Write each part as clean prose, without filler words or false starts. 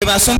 बात सुन।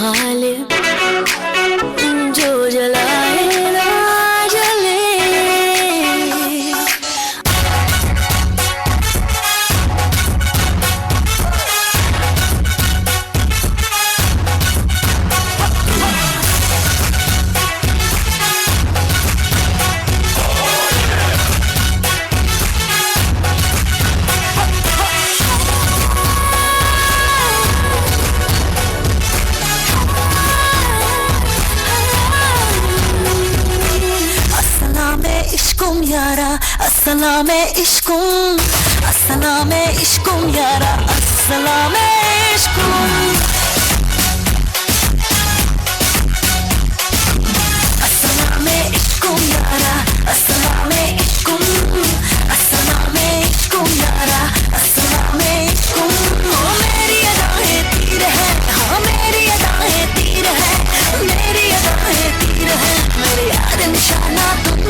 गालिब जो जलाए ना जले। यारा अस्सलामे इश्कुम, अस्सलामे इश्कुम यारा, अस्सलामे इश्कुम, अस्सलामे इश्कुम यारा, अस्सलामे इश्कुम, अस्सलामे इश्कुम यारा, अस्सलामे इश्कुम। ओ मेरी अदाएं तीर है, हाँ मेरी अदाएं तीर है, मेरी अदाएं तीर है, मेरी याद निशाना तुम।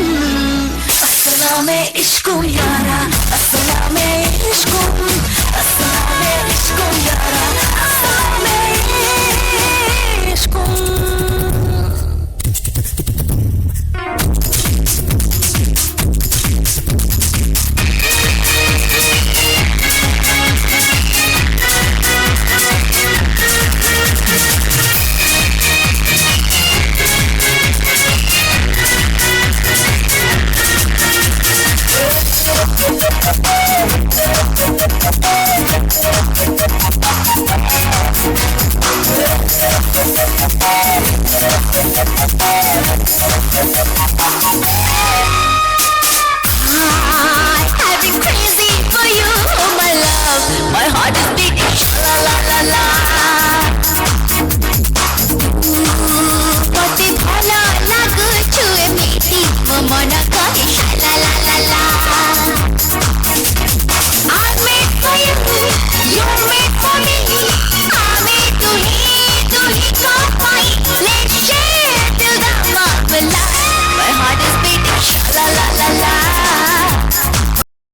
अस्सलामे इश्कुम यारा, अस्सलामे इश्कुम, अस्सलामे इश्कुम यारा, अस्सलामे इश्कुम। I've been crazy for you, my love. My heart is beating, la la la la.